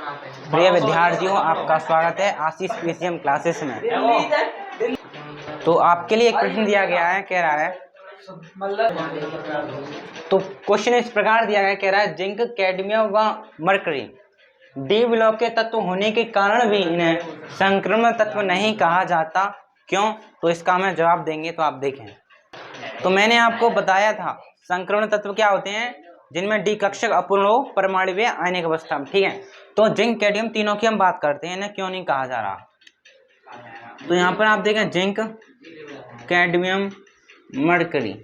प्रिय विद्यार्थियों, आपका स्वागत है आशीष पीसीएम क्लासेस में। तो आपके लिए एक प्रश्न दिया गया है, कह रहा है, तो क्वेश्चन इस प्रकार दिया गया है, कह रहा है जिंक, कैडमियम व मरकरी डी ब्लॉक के तत्व होने के कारण भी इन्हें संक्रमण तत्व नहीं कहा जाता, क्यों? तो इसका हमें जवाब देंगे, तो आप देखें। तो मैंने आपको बताया था संक्रमण तत्व क्या होते हैं, जिनमें डी कक्षक अपूर्ण हो परमाणु आयनिक अवस्था में, ठीक है। तो जिंक, कैडमियम तीनों की हम बात करते हैं, इन्हें क्यों नहीं कहा जा रहा। तो यहाँ पर आप देखें जिंक, कैडमियम, मरकरी,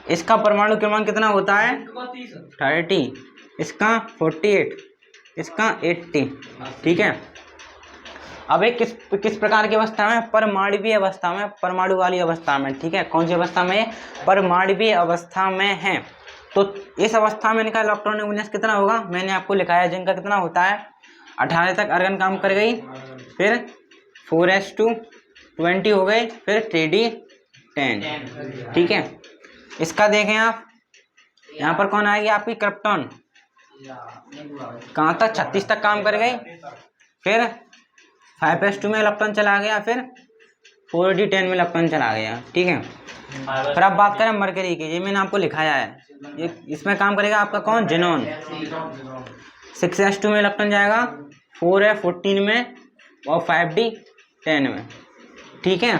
इसका परमाणु क्रमांक कितना होता है 30, इसका 48, इसका 80, ठीक है। अब एक किस प्रकार की अवस्था में, परमाणुवीय अवस्था में, परमाणु वाली अवस्था में, ठीक है। कौन सी अवस्था में? परमाणुवीय अवस्था में है। तो इस अवस्था में इनका इलेक्ट्रॉनिक विन्यास कितना होगा, मैंने आपको लिखाया। जिंक का कितना होता है 18 तक अर्गन काम कर गई, फिर 4s2 20 हो गए, फिर 3d10, ठीक है। इसका देखें आप, यहाँ पर कौन आएगी आपकी क्रिप्टॉन, कहाँ तक 36 तक काम कर गई, फिर 5s2 में इलेक्ट्रॉन चला गया, फिर 4d10 में इलेक्ट्रॉन चला गया, ठीक है। फिर आप बात करें मरकरी की, ये मैंने आपको लिखाया है, ये इसमें काम करेगा आपका कौन, जेनॉन। 6s2 में इलेक्ट्रॉन जाएगा, 4f14 में और 5d10 में, ठीक है।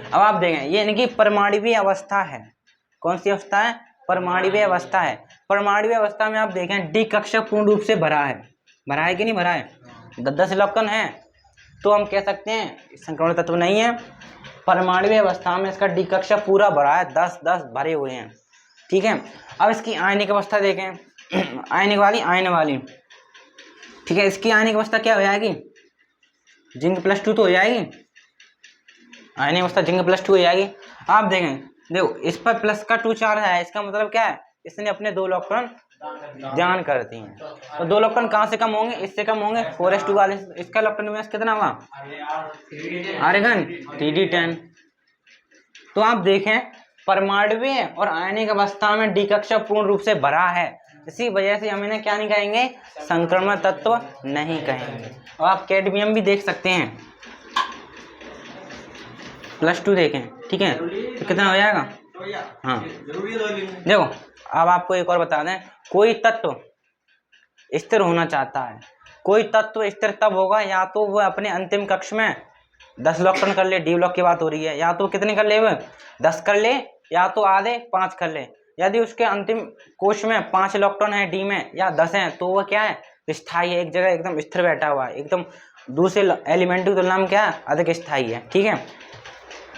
अब आप देखें ये इनकी परमाणुवीय अवस्था है। कौन सी अवस्था है? परमाणुवीय अवस्था है। परमाणुवीय अवस्था में आप देखें डी कक्षक पूर्ण रूप से भरा है, भरा है कि नहीं भरा है, 10 इलेक्ट्रॉन है, तो हम कह सकते हैं संक्रमण तत्व नहीं है। परमाणुवीय अवस्था में इसका डी कक्षक पूरा भरा है, 10 भरे हुए हैं, ठीक है। अब इसकी आयनिक अवस्था देखें, आयनिक वाली, आयन वाली, ठीक है। इसकी आयनिक अवस्था क्या हो जाएगी, जिंक +2 तो हो जाएगी, आयनिक अवस्था जिंक +2 हो जाएगी। आप देखें, देखो इस पर प्लस का 2 चार्ज है, इसका मतलब क्या है, इसने अपने 2 इलेक्ट्रॉन दान कर दिए हैं। तो 2 इलेक्ट्रॉन कहाँ से कम होंगे, इससे कम होंगे, 4s2 वाले। इसका इलेक्ट्रॉन विन्यास कितना हुआ, आर्गन 3d10। तो आप देखें परमाणुवीय और आयनिक अवस्था में डी कक्षक पूर्ण रूप से भरा है, इसी वजह से हम इन्हें क्या नहीं कहेंगे, संक्रमण तत्व नहीं कहेंगे। और आप कैडमियम भी देख सकते हैं, +2 देखें, ठीक है, तो कितना हो जाएगा, हाँ। देखो अब आपको एक और बता दें, कोई तत्व स्थिर होना चाहता है, कोई तत्व स्थिर तब होगा या तो वो अपने अंतिम कक्ष में 10 इलेक्ट्रॉन कर ले, डी ब्लॉक की बात हो रही है, या तो कितने कर ले, वो 10 कर ले, या तो आधे 5 कर ले। यदि उसके अंतिम कोश में 5 इलेक्ट्रॉन है डी में या 10 है, तो वह क्या है, स्थायी है, एक जगह एकदम स्थिर बैठा हुआ है, एकदम दूसरे एलिमेंट की तुलना में क्या है, अधिक स्थायी है, ठीक है।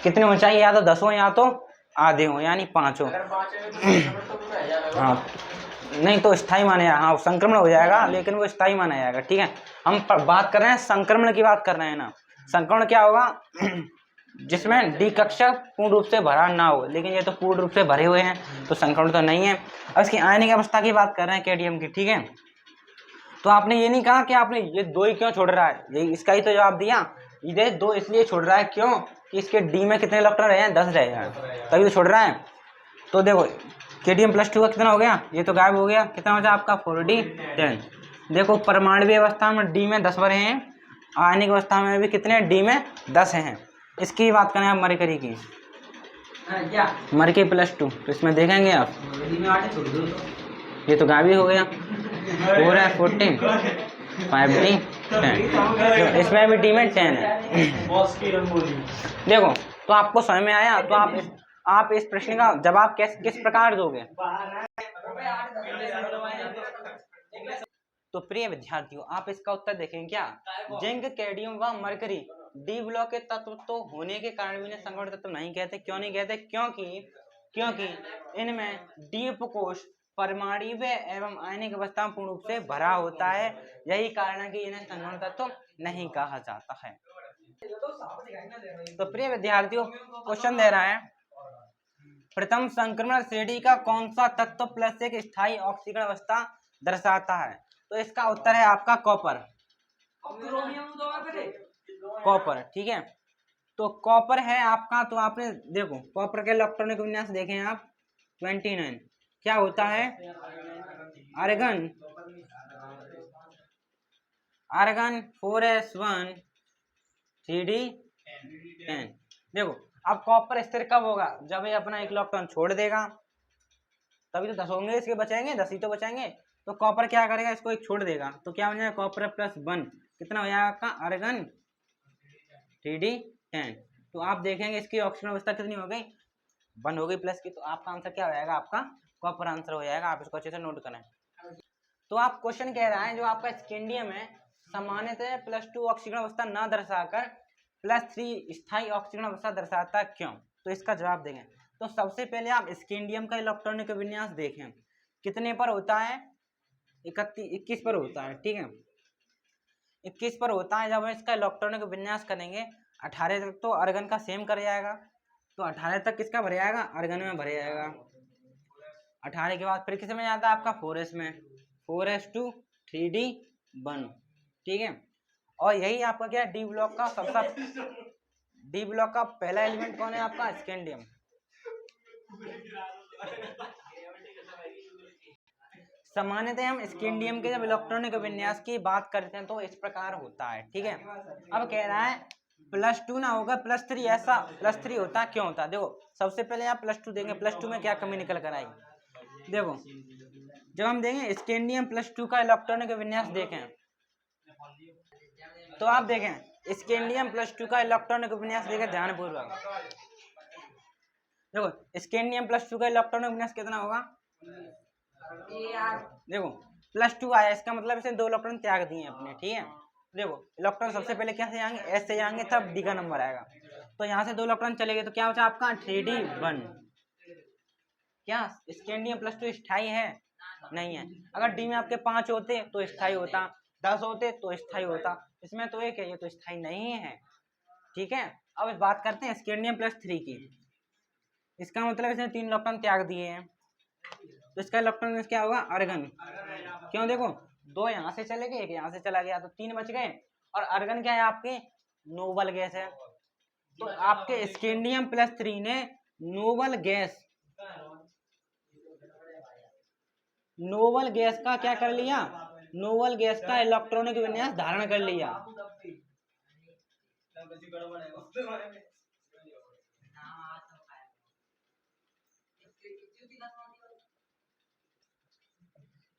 कितनी ऊंचाई, या तो 10 हो या तो आधे हो, यानी 5 हो। हाँ नहीं तो स्थायी माना जाएगा, हाँ संक्रमण हो जाएगा लेकिन वो स्थायी माना जाएगा, ठीक है। हम बात कर रहे हैं संक्रमण की, बात कर रहे हैं ना। संक्रमण क्या होगा, जिसमें डी कक्षक पूर्ण रूप से भरा ना हो, लेकिन ये तो पूर्ण रूप से भरे हुए हैं, तो संक्रमण तो नहीं है। अब इसकी आयनिक अवस्था की बात कर रहे हैं, कैडमियम की, ठीक है। तो आपने ये नहीं कहा कि आपने ये 2 ही क्यों छोड़ रहा है, ये इसका ही तो जवाब दिया, ये 2 इसलिए छोड़ रहा है, क्यों कि इसके डी में कितने इलेक्ट्रॉन रहे हैं, 10 रहे हैं, तभी तो छोड़ रहा है। तो देखो कैडमियम +2 का कितना हो गया, ये तो गायब हो गया, कितना हो जाए आपका 4d10। देखो परमाणुवीय अवस्था में डी में 10 भरे हैं, आयनिक अवस्था में भी कितने, डी में 10 हैं। इसकी बात करें आप मरकरी की, मरकरी +2, तो इसमें देखेंगे आप ये तो गायब हो गया, 4f14 5d10, तो इसमें भी डी में 10 है। देखो तो आपको समझ में आया। तो आप इस प्रश्न का जवाब किस प्रकार दोगे। तो प्रिय विद्यार्थियों, आप इसका उत्तर देखें क्या, जिंक, कैडमियम व मरकरी डी ब्लॉक के तत्व तो होने के कारण भी संक्रमण तत्व नहीं कहते। क्यों नहीं कहते, क्योंकि इनमें डी उपकोष परमाणुवीय एवं आयनिक अवस्था में पूर्ण रूप से भरा होता है, यही कारण है कि इन्हें संक्रमण तत्व नहीं कहा जाता है। तो प्रिय विद्यार्थियों, क्वेश्चन दे रहा है, प्रथम संक्रमण श्रेणी का कौन सा तत्व +1 स्थायी ऑक्सीकरण अवस्था दर्शाता है। तो इसका उत्तर है आपका कॉपर, कॉपर, ठीक है। तो कॉपर है आपका, तो आपने देखो कॉपर के इलेक्ट्रॉनिक विन्यास देखें आप 29, क्या होता है, आर्गन आर्गन 4s1 3d10। देखो अब कॉपर स्थिर कब होगा, जब ये अपना एक इलेक्ट्रॉन छोड़ देगा, तभी तो 10 होंगे इसके, बचाएंगे 10 ही तो बचाएंगे। तो कॉपर क्या करेगा, इसको एक छोड़ देगा, तो क्या बन जाएगा कॉपर +1 कितना हो जाएगा आपका आर्गन 3d10। तो आप देखेंगे इसकी ऑक्सीजन अवस्था कितनी हो गई, 1 हो गई प्लस की। तो आपका आंसर क्या हो जाएगा, आपका कॉपर आंसर हो जाएगा। आप इसको अच्छे से नोट करें। तो आप क्वेश्चन कह रहा है जो आपका स्कैंडियम है सामान्यतः +2 ऑक्सीजन अवस्था न दर्शाकर +3 स्थायी ऑक्सीजन अवस्था दर्शाता क्यों। तो इसका जवाब देंगे। तो सबसे पहले आप स्कैंडियम का इलेक्ट्रॉनिक विन्यास देखें, कितने पर होता है, 21 पर होता है, ठीक है 21 पर होता है। जब हम इसका इलेक्ट्रॉनिक विन्यास करेंगे 18 तक तो आर्गन का सेम कर जाएगा, तो 18 तक किसका भर जाएगा, आर्गन में भर जाएगा। 18 के बाद फिर किस में जाता है आपका 4s में, 4s2 3d1, ठीक है। और यही आपका क्या डी ब्लॉक का डी ब्लॉक का पहला एलिमेंट कौन है आपका, स्कैंडियम। सामान्यतः हम स्कैंडियम के जब इलेक्ट्रॉनिक विन्यास की बात करते हैं तो इस प्रकार होता है, ठीक है। अब कह रहा है +2 ना होगा +3, ऐसा +3 होता क्यों होता है। देखो सबसे पहले आप +2 देंगे, +2 में क्या कमी निकल कर आएगी। देखो जब हम देंगे स्कैंडियम +2 का इलेक्ट्रॉनिक विन्यास देखें, तो आप देखें स्कैंडियम +2 का इलेक्ट्रॉनिक विन्यास देखें ध्यानपूर्वक। देखो स्कैंडियम +2 का इलेक्ट्रॉनिक विन्यास कितना होगा, देखो +2 आया, इसका मतलब इसे 2 इलेक्ट्रॉन त्याग दिए अपने, ठीक है। देखो इलेक्ट्रॉन सबसे पहले क्या से जाएंगे, S से जाएंगे, तब D का नंबर आएगा। तो यहाँ से 2 इलेक्ट्रॉन चले गए, तो क्या बचा आपका 3d1। क्या स्कैंडियम +2 स्थायी है, नहीं है। अगर D में आपके 5 होते तो स्थायी होता, 10 होते तो स्थायी होता, इसमें तो 1 है, ये तो स्थायी नहीं है, ठीक है। अब बात करते हैं स्कैंडियम +3 की। इसका मतलब इसने 3 इलेक्ट्रॉन त्याग दिए हैं, तो इसका इलेक्ट्रॉन क्या होगा, आर्गन। क्यों, देखो 2 यहाँ से चले गए, 1 यहाँ से चला गया, तो 3 बच गए। और आर्गन क्या है आपके, नोबल गैस है। तो आपके स्कैंडियम +3 ने नोबल गैस का क्या कर लिया, नोबल गैस का इलेक्ट्रॉनिक विन्यास धारण कर लिया।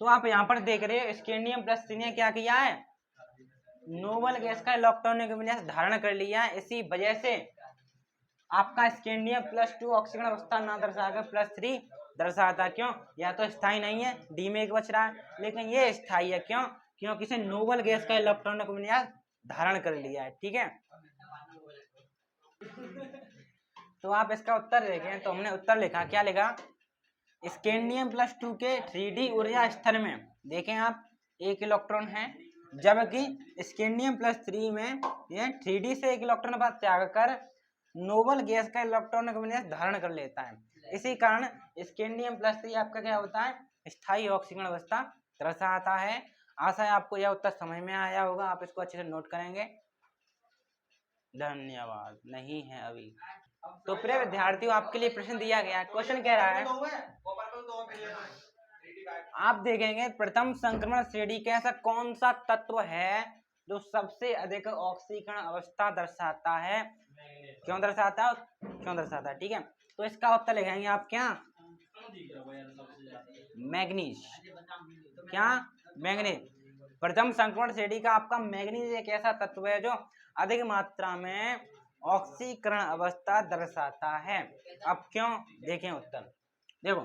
तो आप यहाँ पर देख रहे हो स्कैंडियम +3 ने क्या किया है, नोबल गैस का इलेक्ट्रॉनिक विन्यास धारण कर लिया है। इसी वजह से आपका स्कैंडियम +2 ऑक्सीजन अवस्था ना दर्शाकर +3 दर्शाता, क्यों, या तो स्थायी नहीं है, डी में 1 बच रहा है, लेकिन ये स्थायी है, क्यों, क्योंकि इसे नोबल गैस का इलेक्ट्रॉनिक विन्यास धारण कर लिया है, ठीक है। तो आप इसका उत्तर देखें, तो हमने उत्तर लिखा, क्या लिखा, स्कैंडियम +2 के 3d ऊर्जा स्तर में देखें आप 1 इलेक्ट्रॉन है, जबकि स्कैंडियम +3 में यह 3d से 1 इलेक्ट्रॉन पर त्याग कर नोबल गैस का इलेक्ट्रॉनिक विन्यास धारण कर लेता है। इसी कारण स्कैंडियम +3 आपका क्या होता है, स्थायी ऑक्सीजन अवस्था दर्शाता है। आशा है आपको यह उत्तर समझ में आया होगा, आप इसको अच्छे से नोट करेंगे। धन्यवाद। नहीं है अभी। तो प्रिय विद्यार्थियों, आपके लिए प्रश्न दिया गया, क्वेश्चन कह रहा है, आप देखेंगे प्रथम संक्रमण श्रेणी के ऐसा कौन सा तत्व है जो सबसे अधिक ऑक्सीकरण अवस्था दर्शाता है, क्यों दर्शाता है, ठीक है। तो इसका उत्तर लिखेंगे आप, क्या, मैग्नीज। क्या, मैग्नीज। प्रथम संक्रमण श्रेणी का आपका मैग्नीज एक ऐसा तत्व है जो अधिक मात्रा में ऑक्सीकरण अवस्था दर्शाता है। अब क्यों, देखें उत्तर। देखो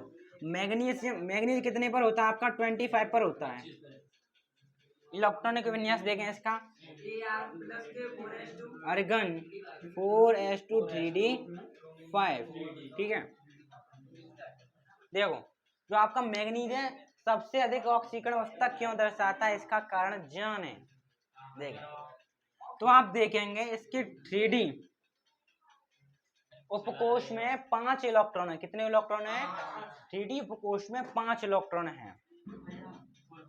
मैग्नीज कितने पर होता है आपका, 25 पर होता है। इलेक्ट्रॉनिक विन्यास देखें इसका, आर्गन 4s2 3d5, ठीक है। देखो जो आपका मैग्नीज है सबसे अधिक ऑक्सीकरण अवस्था क्यों दर्शाता है, इसका कारण जाने। देखें तो आप देखेंगे इसके 3d उपकोष में 5 इलेक्ट्रॉन है, कितने इलेक्ट्रॉन है, 3d उपकोष में 5 इलेक्ट्रॉन है,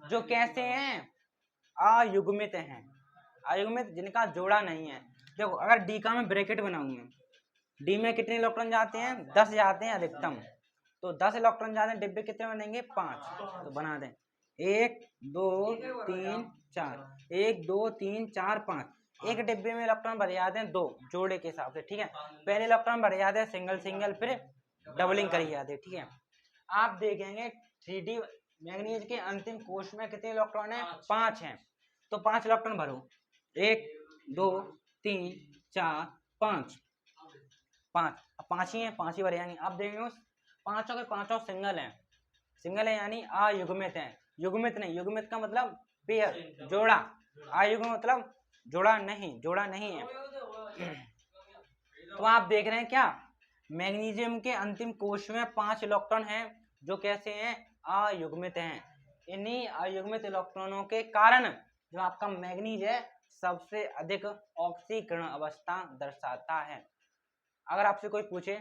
जो कैसे हैं, अयुग्मित हैं, अयुग्मित जिनका जोड़ा नहीं है। देखो अगर डी का मैं ब्रैकेट बनाऊंगा, डी में कितने इलेक्ट्रॉन जाते हैं, 10 जाते हैं अधिकतम, तो 10 इलेक्ट्रॉन जाते हैं, डिब्बे कितने बनेंगे, 5, तो बना दें। 1 2 3 4, 1 2 3 4 5। एक डिब्बे में इलेक्ट्रॉन भरे जाते हैं 2 जोड़े के हिसाब से, ठीक है। पहले इलेक्ट्रॉन भरे जाते हैं सिंगल सिंगल, फिर डबलिंग करी जाती है, ठीक है। आप देखेंगे 3D मैग्नीज के अंतिम कोश में कितने इलेक्ट्रॉन है? 5 हैं। तो 5 इलेक्ट्रॉन भरो, 1 2 3 4 5, 5 ही हैं, 5 ही भरे जाएंगे। आप देखेंगे उस पांचों के पांचों सिंगल हैं, सिंगल है यानी अयुग्मित हैं। युग्मित नहीं, युग्मित का मतलब पेयर, जोड़ा। अयुग्म मतलब जोड़ा नहीं है। तो आप देख रहे हैं क्या, मैग्नीशियम के अंतिम कोश में 5 इलेक्ट्रॉन हैं जो कैसे हैं? अयुग्मित हैं। इन्हीं अयुग्मित इलेक्ट्रॉनों के कारण जो आपका मैग्नीज है सबसे अधिक ऑक्सीकरण अवस्था दर्शाता है। अगर आपसे कोई पूछे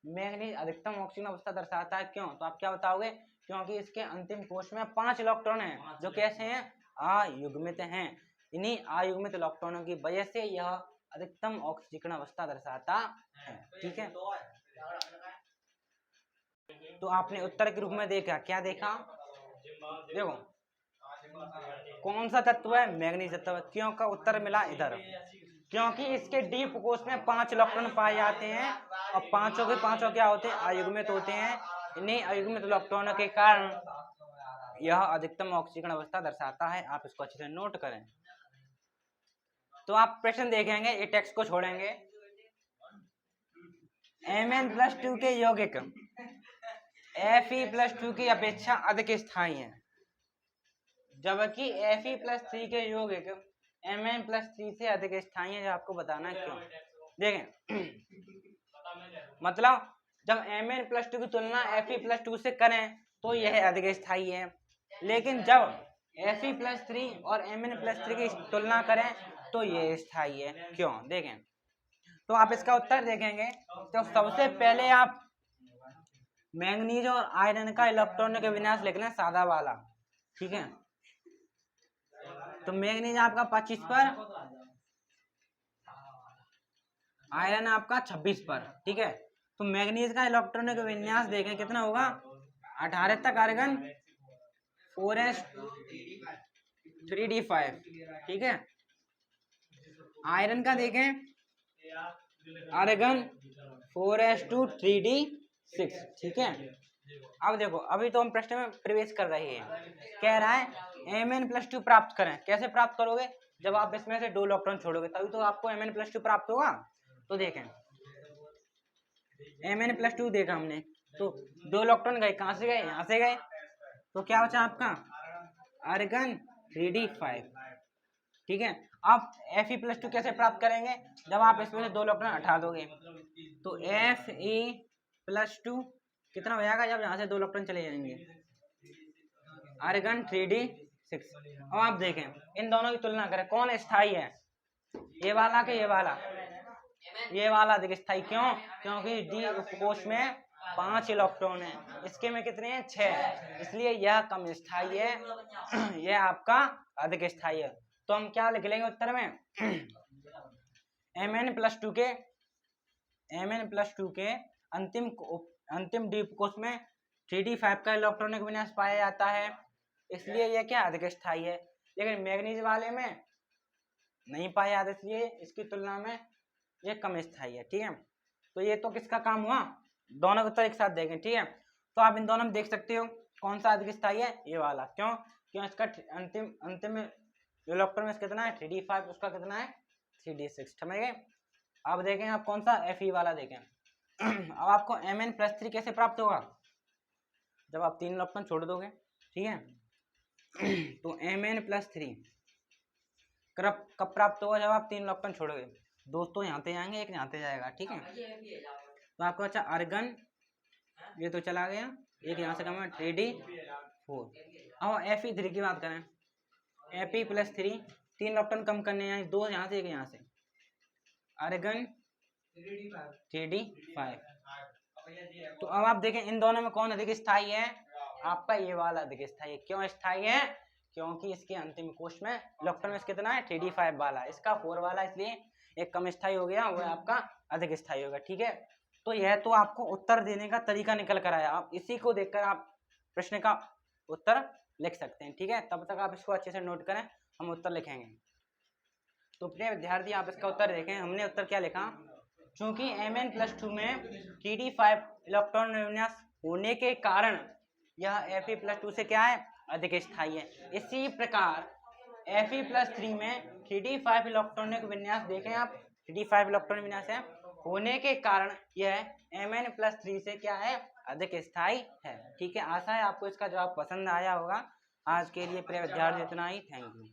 मैग्नीज अधिकतम ऑक्सीकरण अवस्था दर्शाता है क्यों, तो आप क्या बताओगे? क्योंकि इसके अंतिम कोश में 5 इलेक्ट्रॉन हैं जो कैसे हैं? अयुग्मित हैं। इन्हीं अयुग्मित इलेक्ट्रॉनों की वजह से यह अधिकतम ऑक्सीकरण अवस्था दर्शाता है, ठीक है। तो आपने उत्तर के रूप में देखा, क्या देखा? देखो कौन सा तत्व है? मैग्नीज तत्व। क्यों का उत्तर मिला इधर, क्योंकि इसके डीप कोश में 5 इलेक्ट्रॉन पाए जाते हैं और पांचों के पांचों क्या होते हैं? अयुग्मित होते हैं। इन्हीं अयुग्मित इलेक्ट्रॉनों के कारण यह अधिकतम ऑक्सीकरण अवस्था दर्शाता है। आप इसको अच्छे से नोट करें। तो आप प्रश्न देखेंगे, ये टेक्स्ट को छोड़ेंगे। Mn+2 के यौगिक Fe+2 की अपेक्षा अधिक स्थायी है, जबकि Fe+3 के यौगिक Mn+3 से अधिक स्थायी है। जो आपको बताना है क्यों। देखें मतलब जब Mn+2 की तुलना Fe+2 से करें तो यह अधिक स्थायी है, लेकिन जब Fe+3 और Mn+3 की तुलना करें तो यह स्थायी है। क्यों? देखें तो आप इसका उत्तर देखेंगे। तो सबसे पहले आप मैंगनीज और आयरन का इलेक्ट्रॉनों के विन्यास लिख लें, सादा वाला, ठीक है। तो मैंगनीज आपका 25 पर, आयरन आपका 26 पर, ठीक है। तो मैंगनीज का इलेक्ट्रॉनों का विन्यास देखें कितना होगा? 18 तक आर्गन 4s3d5, ठीक है। आयरन का देखें आर्गन 4s2 3d6, ठीक है। अब देखो अभी तो हम प्रश्न में प्रवेश कर रहे हैं। कह रहा है Mn+2 प्राप्त करें। कैसे प्राप्त करोगे? जब आप इसमें से 2 इलेक्ट्रॉन छोड़ोगे तभी तो आपको Mn+2 प्राप्त होगा। तो देखें Mn+2 देखा हमने, तो 2 इलेक्ट्रॉन गए, कहां से गए? यहां से गए। तो क्या बचा आपका? आर्गन 3d5, ठीक है। आप Fe+2 कैसे प्राप्त करेंगे? जब आप इसमें से 2 इलेक्ट्रॉन हटा दोगे तो Fe+2 कितना हो जाएगा? जब यहाँ से 2 इलेक्ट्रॉन चले जाएंगे, आर्गन 3d6। अब आप देखें इन दोनों की तुलना करें, कौन स्थायी है? ये वाला के ये वाला? ये वाला अधिक स्थायी। क्यों? क्योंकि डी उपकोश में 5 इलेक्ट्रॉन है, इसके में कितने हैं? 6, इसलिए यह कम स्थायी है, यह आपका अधिक स्थायी है। तो हम क्या लिख लेंगे उत्तर में? Mn+2 के अंतिम डीप कोश में 3d5 का इलेक्ट्रॉनिक विन्यास पाया जाता है, इसलिए यह क्या? अधिक स्थायी है। लेकिन मैग्नीज वाले में नहीं पाया जाता, इसलिए इसकी तुलना में ये कम स्थायी है, ठीक है। तो ये तो किसका काम हुआ? दोनों को उत्तर एक साथ देखें, ठीक है। तो आप इन दोनों में देख सकते हो कौन सा अधिक स्थायी है? ये वाला। क्यों? इसका अंतिम इलेक्ट्रॉन में कितना है? 3d5, उसका कितना है? 3d6, समझ गए। अब देखें आप कौन सा? Fe वाला देखें। अब आपको Mn+3 कैसे प्राप्त होगा? जब आप 3 इलेक्ट्रॉन छोड़ दोगे, ठीक है। तो Mn+3 कब प्राप्त होगा? जब आप 3 इलेक्ट्रॉन छोड़ोगे। दोस्तों यहाँ पे जाएंगे, एक यहाँ पे जाएगा, ठीक है। तो आपको अच्छा आर्गन ये तो चला गया, एक यहाँ से कम है 3d4। अब Fe3 की बात करें, Fe+3 3 इलेक्ट्रॉन कम करने हैं, 2 यहाँ से एक यहाँ से, आर्गन 3d5। तो अब आप देखें इन दोनों में कौन अधिक स्थायी है? आपका ये वाला अधिक स्थायी है। क्यों स्थायी है? क्योंकि इसके अंतिम कोश में इलेक्ट्रॉन में कितना है? 3d5 वाला, इसका 4 वाला, इसलिए एक कम स्थायी हो गया, वो आपका अधिक स्थायी होगा, ठीक है। तो यह तो आपको उत्तर देने का तरीका निकल कर आया। आप इसी को देखकर आप प्रश्न का उत्तर लिख सकते हैं। ठीक है, तब तक आप इसको अच्छे से नोट करें, हम उत्तर लिखेंगे। तो प्रिय विद्यार्थी आप इसका उत्तर देखें, हमने उत्तर क्या लिखा, चूंकि Mn+2 में 3d5 इलेक्ट्रॉन विन्यास होने के कारण यह Fe+2 से क्या है, अधिक स्थायी है। इसी प्रकार Fe+3 में 3d5 इलेक्ट्रॉनिक विन्यास देखें आप, 3d5 इलेक्ट्रॉन विन्यास है होने के कारण यह Mn+3 से क्या है, अधिक स्थायी है। ठीक है, आशा है आपको इसका जवाब पसंद आया होगा। आज के लिए प्रिय विद्यार्थी इतना ही, थैंक यू।